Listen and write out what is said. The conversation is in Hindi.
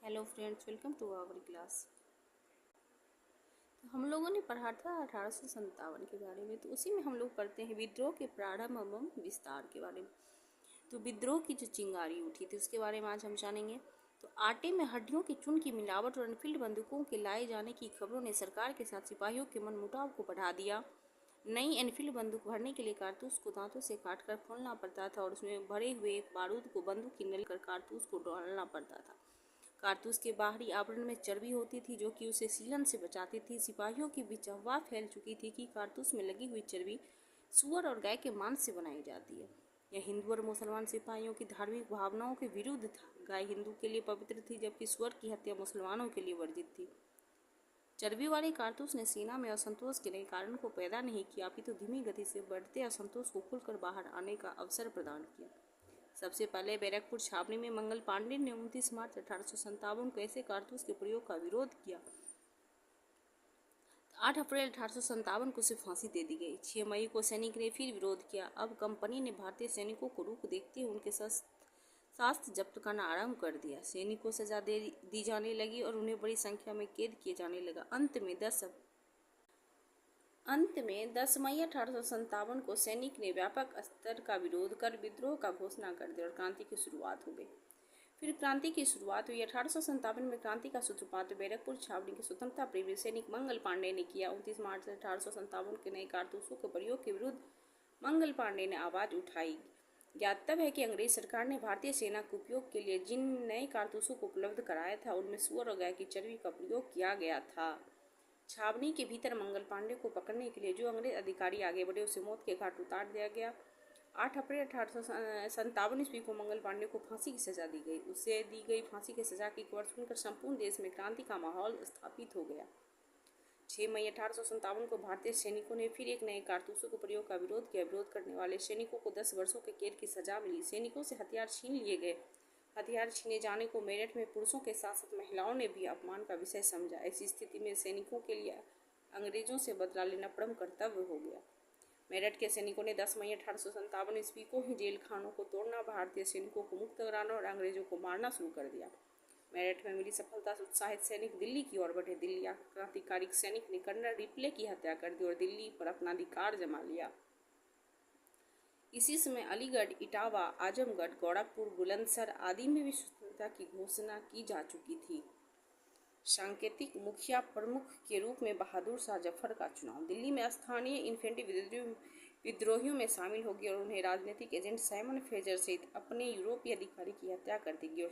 Hello friends, welcome to our class. तो हम लोगों ने पढ़ा था 1857 के बारे में। तो उसी में हम लोग पढ़ते हैं विद्रोह के प्रारंभ एवं विस्तार के बारे में। तो विद्रोह की जो चिंगारी उठी थी उसके बारे में आज हम जानेंगे। तो आटे में हड्डियों के चून की मिलावट और एनफील्ड बंदूकों के लाए जाने की खबरों ने सरकार के साथ सिपाहियों के मनमुटाव को बढ़ा दिया। नई एनफील्ड बंदूक भरने के लिए कारतूस को दांतों से काटकर खोलना पड़ता था और उसमें भरे हुए बारूद को बंदूक की नली कर कारतूस को डालना पड़ता था। कारतूस के बाहरी आवरण में चर्बी होती थी जो कि उसे सीलन से बचाती थी। सिपाहियों की बीच अफवाह फैल चुकी थी कि कारतूस में लगी हुई चर्बी सूअर और गाय के मांस से बनाई जाती है। यह हिंदू और मुसलमान सिपाहियों की धार्मिक भावनाओं के विरुद्ध था। गाय हिंदू के लिए पवित्र थी जबकि सूअर की हत्या मुसलमानों के लिए वर्जित थी। चर्बी वाले कारतूस ने सेना में असंतोष के नए कारण को पैदा नहीं किया, अपितु धीमी गति से बढ़ते असंतोष को खुलकर बाहर आने का अवसर प्रदान किया। सबसे पहले बैरकपुर छावनी में मंगल पांडे ने 29 मार्च 1857 को ऐसे कारतूस के प्रयोग का विरोध किया। 8 अप्रैल 1857 को उसे फांसी दे दी गई। 6 मई को सैनिक ने फिर विरोध किया। अब कंपनी ने भारतीय सैनिकों को रुख देखते हुए उनके शस्त्र जब्त करना आरंभ कर दिया। सैनिकों को सजा दी जाने लगी और उन्हें बड़ी संख्या में कैद किए जाने लगा। अंत में 10 मई 1857 को सैनिक ने व्यापक स्तर का विरोध कर विद्रोह का घोषणा कर दी और क्रांति की शुरुआत हो गई। फिर क्रांति की शुरुआत हुई। 1857 में क्रांति का सूत्रपात बैरकपुर छावनी के स्वतंत्रता प्रेमी सैनिक मंगल पांडे ने किया। 29 मार्च 1857 के नए कारतूसों के प्रयोग के विरुद्ध मंगल पांडे ने आवाज उठाई। ज्ञातव्य है कि अंग्रेज सरकार ने भारतीय सेना के उपयोग के लिए जिन नए कारतूसों को उपलब्ध कराया था उनमें सूअर और गाय की चर्बी का प्रयोग किया गया था। छावनी के भीतर मंगल पांडे को पकड़ने के लिए जो अंग्रेज अधिकारी आगे बढ़े उसे मौत के घाट उतार दिया गया। 8 अप्रैल 1857 ईस्वी को मंगल पांडे को फांसी की सजा दी गई। उसे दी गई फांसी की सजा की खबर सुनकर संपूर्ण देश में क्रांति का माहौल स्थापित हो गया। 6 मई 1857 को भारतीय सैनिकों ने फिर एक नए कारतूसों के प्रयोग का विरोध किया। विरोध करने वाले सैनिकों को 10 वर्षों के कैद की सजा मिली। सैनिकों से हथियार छीन लिए गए। हथियार छीने जाने को मेरठ में पुरुषों के साथ साथ महिलाओं ने भी अपमान का विषय समझा। ऐसी स्थिति में सैनिकों के लिए अंग्रेजों से बदला लेना परम कर्तव्य हो गया। मेरठ के सैनिकों ने 10 मई 1857 ईस्वी को ही जेल खानों को तोड़ना, भारतीय सैनिकों को मुक्त कराना और अंग्रेजों को मारना शुरू कर दिया। मेरठ में मिली सफलता से उत्साहित सैनिक दिल्ली की ओर बढ़े। दिल्ली क्रांतिकारी सैनिक ने कर्नल रिप्ले की हत्या कर दी और दिल्ली पर अपना अधिकार जमा लिया। इसी समय अलीगढ़, इटावा, आजमगढ़, गौड़ापुर, बुलंदशहर आदि में भी स्वतंत्रता की घोषणा की जा चुकी थी। सांकेतिक मुखिया प्रमुख के रूप में बहादुर शाह जफर का चुनाव। दिल्ली में स्थानीय इन्फेंट्री विद्रोहियों में शामिल हो गई और उन्हें राजनीतिक एजेंट साइमन फ्रेजर सहित अपने यूरोपीय अधिकारी की हत्या कर दी गई और